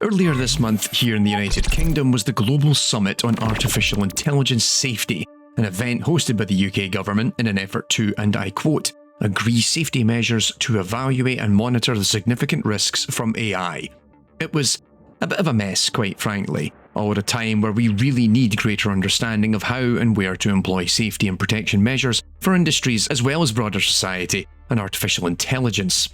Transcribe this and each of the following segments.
Earlier this month, here in the United Kingdom, was the Global Summit on Artificial Intelligence Safety, an event hosted by the UK government in an effort to, and I quote, agree safety measures to evaluate and monitor the significant risks from AI. It was a bit of a mess, quite frankly, all at a time where we really need greater understanding of how and where to employ safety and protection measures for industries as well as broader society and artificial intelligence.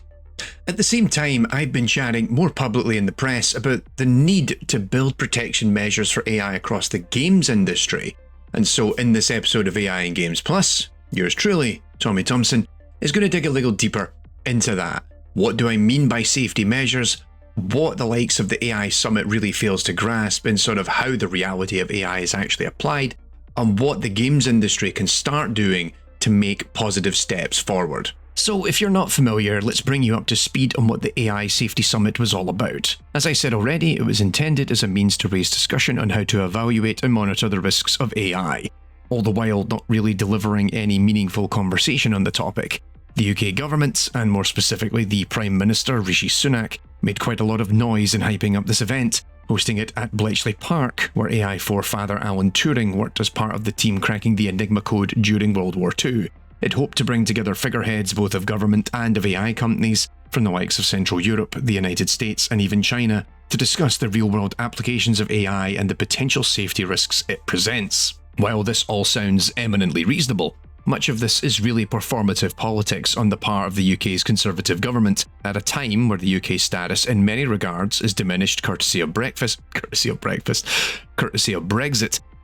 At the same time, I've been chatting more publicly in the press about the need to build protection measures for AI across the games industry. And so in this episode of AI and Games Plus, yours truly, Tommy Thompson, is going to dig a little deeper into that. What do I mean by safety measures? What the likes of the AI Summit really fails to grasp, and sort of how the reality of AI is actually applied, and what the games industry can start doing to make positive steps forward. So if you're not familiar, let's bring you up to speed on what the AI Safety Summit was all about. As I said already, it was intended as a means to raise discussion on how to evaluate and monitor the risks of AI, all the while not really delivering any meaningful conversation on the topic. The UK government, and more specifically the Prime Minister Rishi Sunak, made quite a lot of noise in hyping up this event, hosting it at Bletchley Park, where AI forefather Alan Turing worked as part of the team cracking the Enigma code during World War II. It hoped to bring together figureheads both of government and of AI companies from the likes of Central Europe, the United States, and even China to discuss the real-world applications of AI and the potential safety risks it presents. While this all sounds eminently reasonable, much of this is really performative politics on the part of the UK's Conservative government at a time where the UK's status in many regards is diminished courtesy of Brexit.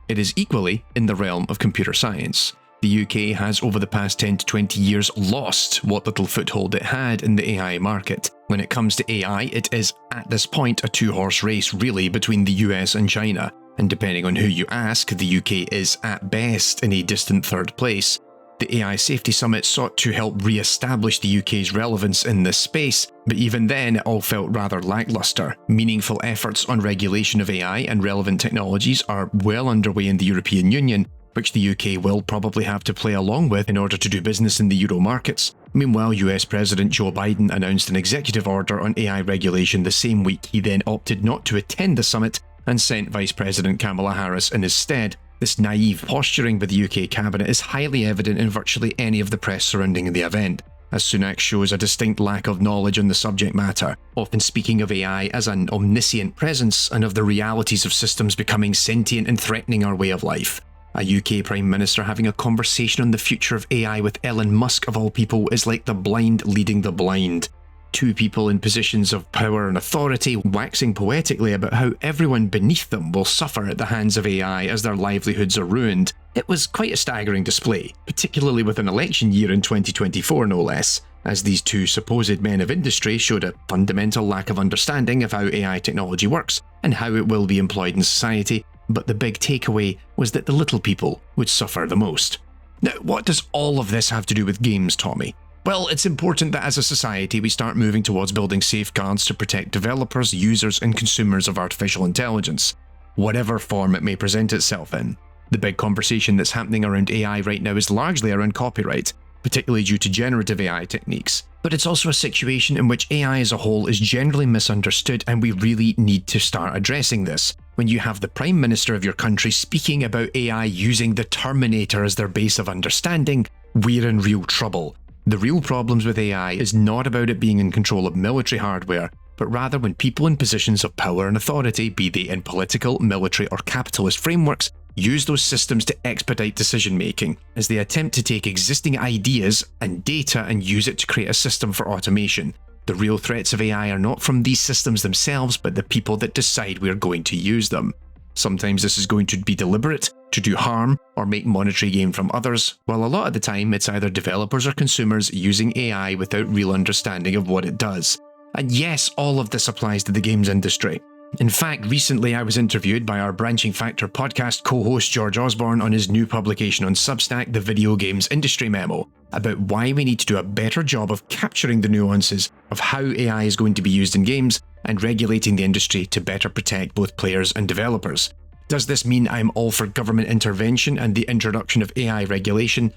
It is equally in the realm of computer science. The UK has over the past 10 to 20 years lost what little foothold it had in the AI market. When it comes to AI, it is at this point a two-horse race really between the US and China, and depending on who you ask, the UK is at best in a distant third place. The AI Safety Summit sought to help re-establish the UK's relevance in this space, but even then it all felt rather lackluster. Meaningful efforts on regulation of AI and relevant technologies are well underway in the European Union, which the UK will probably have to play along with in order to do business in the Euro markets. Meanwhile, US President Joe Biden announced an executive order on AI regulation the same week he then opted not to attend the summit and sent Vice President Kamala Harris in his stead. This naive posturing by the UK cabinet is highly evident in virtually any of the press surrounding the event, as Sunak shows a distinct lack of knowledge on the subject matter, often speaking of AI as an omniscient presence and of the realities of systems becoming sentient and threatening our way of life. A UK Prime Minister having a conversation on the future of AI with Elon Musk of all people is like the blind leading the blind. Two people in positions of power and authority waxing poetically about how everyone beneath them will suffer at the hands of AI as their livelihoods are ruined. It was quite a staggering display, particularly with an election year in 2024 no less, as these two supposed men of industry showed a fundamental lack of understanding of how AI technology works and how it will be employed in society, but the big takeaway was that the little people would suffer the most. Now, what does all of this have to do with games, Tommy? Well, it's important that as a society we start moving towards building safeguards to protect developers, users, and consumers of artificial intelligence, whatever form it may present itself in. The big conversation that's happening around AI right now is largely around copyright, particularly due to generative AI techniques. But it's also a situation in which AI as a whole is generally misunderstood, and we really need to start addressing this. When you have the Prime Minister of your country speaking about AI using the Terminator as their base of understanding, we're in real trouble. The real problems with AI is not about it being in control of military hardware, but rather when people in positions of power and authority, be they in political, military, or capitalist frameworks, use those systems to expedite decision-making, as they attempt to take existing ideas and data and use it to create a system for automation. The real threats of AI are not from these systems themselves, but the people that decide we're going to use them. Sometimes this is going to be deliberate, to do harm, or make monetary gain from others, while a lot of the time it's either developers or consumers using AI without real understanding of what it does. And yes, all of this applies to the games industry. In fact, recently I was interviewed by our Branching Factor podcast co-host George Osborne on his new publication on Substack, the Video Games Industry Memo, about why we need to do a better job of capturing the nuances of how AI is going to be used in games and regulating the industry to better protect both players and developers. Does this mean I'm all for government intervention and the introduction of AI regulation?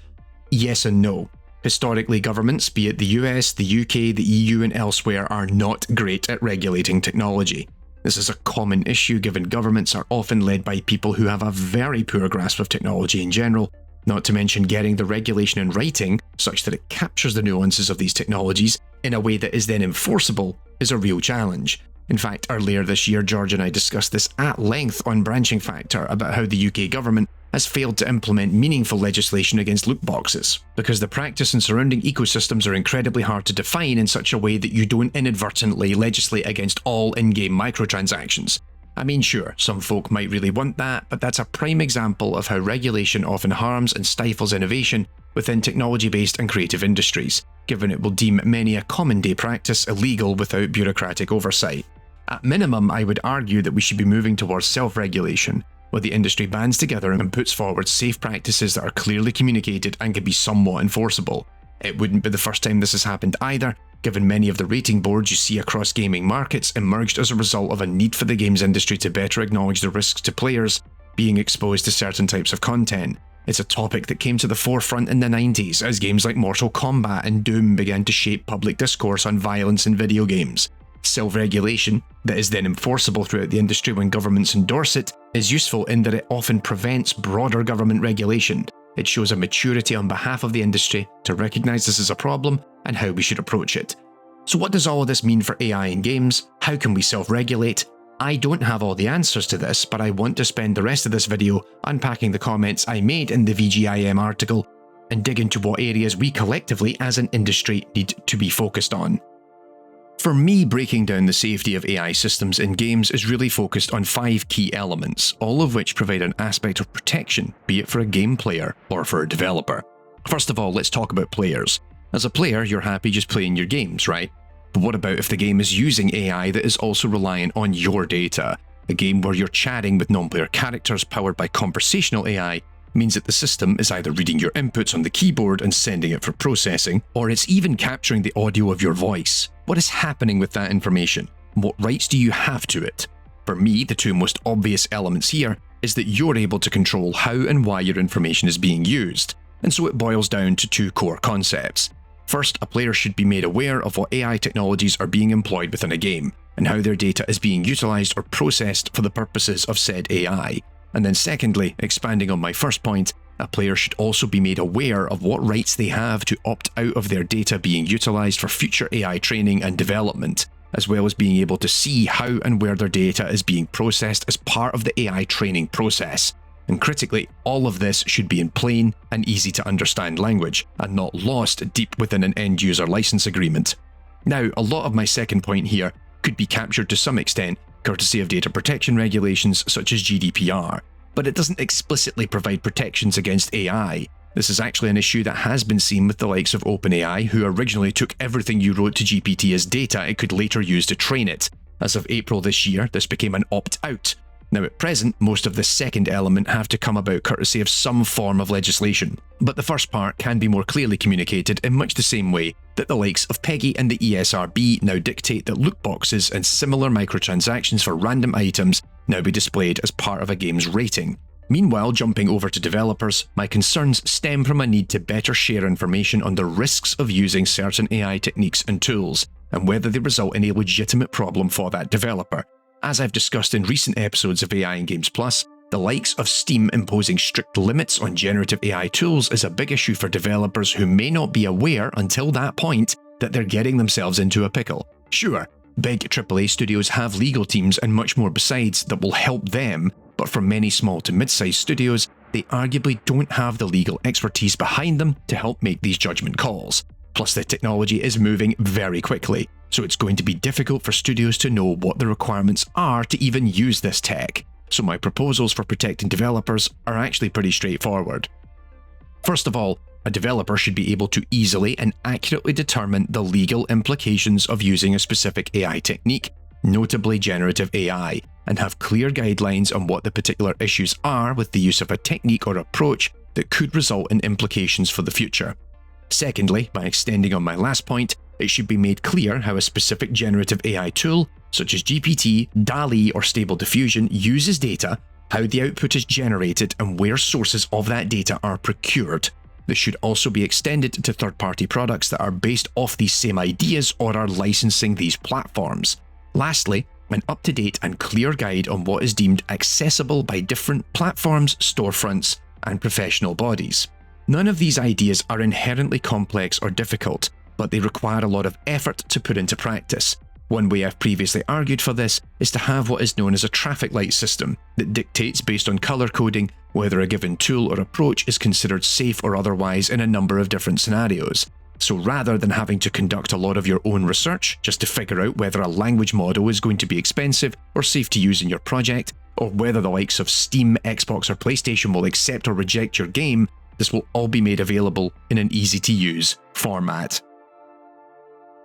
Yes and no. Historically, governments, be it the US, the UK, the EU and elsewhere, are not great at regulating technology. This is a common issue given governments are often led by people who have a very poor grasp of technology in general, not to mention getting the regulation in writing such that it captures the nuances of these technologies in a way that is then enforceable is a real challenge. In fact, earlier this year, George and I discussed this at length on Branching Factor about how the UK government has failed to implement meaningful legislation against loot boxes, because the practice and surrounding ecosystems are incredibly hard to define in such a way that you don't inadvertently legislate against all in-game microtransactions. I mean, sure, some folk might really want that, but that's a prime example of how regulation often harms and stifles innovation within technology-based and creative industries, given it will deem many a common-day practice illegal without bureaucratic oversight. At minimum, I would argue that we should be moving towards self-regulation, where the industry bands together and puts forward safe practices that are clearly communicated and can be somewhat enforceable. It wouldn't be the first time this has happened either, given many of the rating boards you see across gaming markets emerged as a result of a need for the games industry to better acknowledge the risks to players being exposed to certain types of content. It's a topic that came to the forefront in the 90s as games like Mortal Kombat and Doom began to shape public discourse on violence in video games. Self-regulation, that is then enforceable throughout the industry when governments endorse it, is useful in that it often prevents broader government regulation. It shows a maturity on behalf of the industry to recognise this as a problem and how we should approach it. So what does all of this mean for AI in games? How can we self-regulate? I don't have all the answers to this, but I want to spend the rest of this video unpacking the comments I made in the VGIM article and dig into what areas we collectively as an industry need to be focused on. For me, breaking down the safety of AI systems in games is really focused on 5 key elements, all of which provide an aspect of protection, be it for a game player or for a developer. First of all, let's talk about players. As a player, you're happy just playing your games, right? But what about if the game is using AI that is also reliant on your data? A game where you're chatting with non-player characters powered by conversational AI means that the system is either reading your inputs on the keyboard and sending it for processing, or it's even capturing the audio of your voice. What is happening with that information? What rights do you have to it? For me, the 2 most obvious elements here is that you're able to control how and why your information is being used, and so it boils down to 2 core concepts. First, a player should be made aware of what AI technologies are being employed within a game, and how their data is being utilized or processed for the purposes of said AI. And then secondly, expanding on my first point, a player should also be made aware of what rights they have to opt out of their data being utilized for future AI training and development, as well as being able to see how and where their data is being processed as part of the AI training process. And critically, all of this should be in plain and easy to understand language, and not lost deep within an end-user license agreement. Now, a lot of my second point here could be captured to some extent, courtesy of data protection regulations such as GDPR, but it doesn't explicitly provide protections against AI. This is actually an issue that has been seen with the likes of OpenAI, who originally took everything you wrote to GPT as data it could later use to train it. As of April this year, this became an opt-out. Now at present, most of the second element have to come about courtesy of some form of legislation, but the first part can be more clearly communicated in much the same way that the likes of PEGI and the ESRB now dictate that loot boxes and similar microtransactions for random items now be displayed as part of a game's rating. Meanwhile, jumping over to developers, my concerns stem from a need to better share information on the risks of using certain AI techniques and tools, and whether they result in a legitimate problem for that developer. As I've discussed in recent episodes of AI and Games Plus, the likes of Steam imposing strict limits on generative AI tools is a big issue for developers who may not be aware until that point that they're getting themselves into a pickle. Sure, big AAA studios have legal teams and much more besides that will help them, but for many small to mid-sized studios, they arguably don't have the legal expertise behind them to help make these judgment calls. Plus, the technology is moving very quickly, so it's going to be difficult for studios to know what the requirements are to even use this tech. So my proposals for protecting developers are actually pretty straightforward. First of all, a developer should be able to easily and accurately determine the legal implications of using a specific AI technique, notably generative AI, and have clear guidelines on what the particular issues are with the use of a technique or approach that could result in implications for the future. Secondly, by extending on my last point, it should be made clear how a specific generative AI tool, such as GPT, DALL-E, or Stable Diffusion, uses data, how the output is generated, and where sources of that data are procured. This should also be extended to third-party products that are based off these same ideas or are licensing these platforms. Lastly, an up-to-date and clear guide on what is deemed accessible by different platforms, storefronts, and professional bodies. None of these ideas are inherently complex or difficult, but they require a lot of effort to put into practice. One way I've previously argued for this is to have what is known as a traffic light system that dictates based on color coding whether a given tool or approach is considered safe or otherwise in a number of different scenarios. So rather than having to conduct a lot of your own research just to figure out whether a language model is going to be expensive or safe to use in your project, or whether the likes of Steam, Xbox or PlayStation will accept or reject your game, this will all be made available in an easy-to-use format.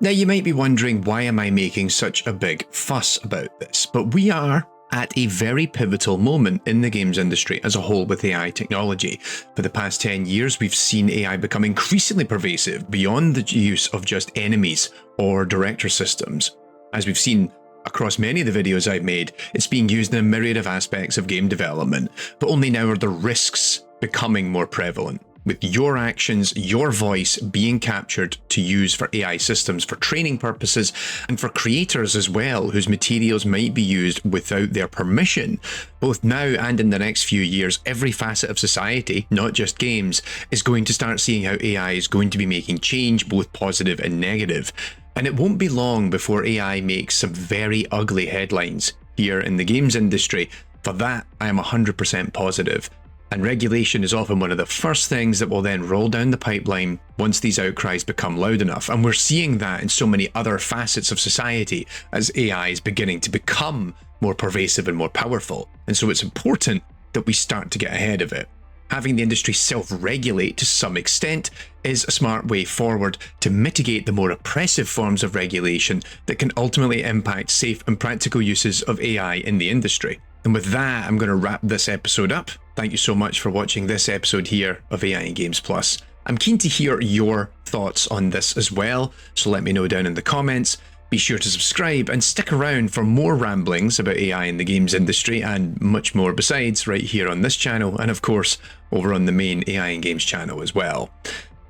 Now you might be wondering, why am I making such a big fuss about this? But we are at a very pivotal moment in the games industry as a whole with AI technology. For the past 10 years, we've seen AI become increasingly pervasive beyond the use of just enemies or director systems. As we've seen across many of the videos I've made, it's being used in a myriad of aspects of game development, but only now are the risks becoming more prevalent, with your actions, your voice being captured to use for AI systems for training purposes and for creators as well, whose materials might be used without their permission. Both now and in the next few years, every facet of society, not just games, is going to start seeing how AI is going to be making change, both positive and negative. And it won't be long before AI makes some very ugly headlines here in the games industry. For that, I am 100% positive. And regulation is often one of the first things that will then roll down the pipeline once these outcries become loud enough. And we're seeing that in so many other facets of society as AI is beginning to become more pervasive and more powerful. And so it's important that we start to get ahead of it. Having the industry self-regulate to some extent is a smart way forward to mitigate the more oppressive forms of regulation that can ultimately impact safe and practical uses of AI in the industry. And with that, I'm going to wrap this episode up. Thank you so much for watching this episode here of AI and Games Plus. I'm keen to hear your thoughts on this as well, so let me know down in the comments. Be sure to subscribe and stick around for more ramblings about AI in the games industry and much more besides right here on this channel, and of course over on the main AI and Games channel as well.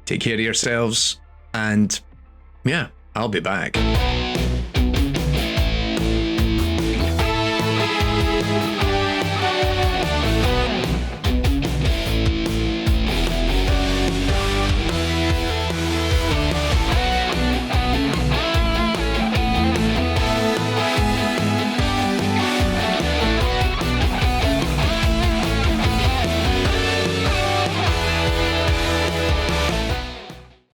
Take care of yourselves, and yeah, I'll be back.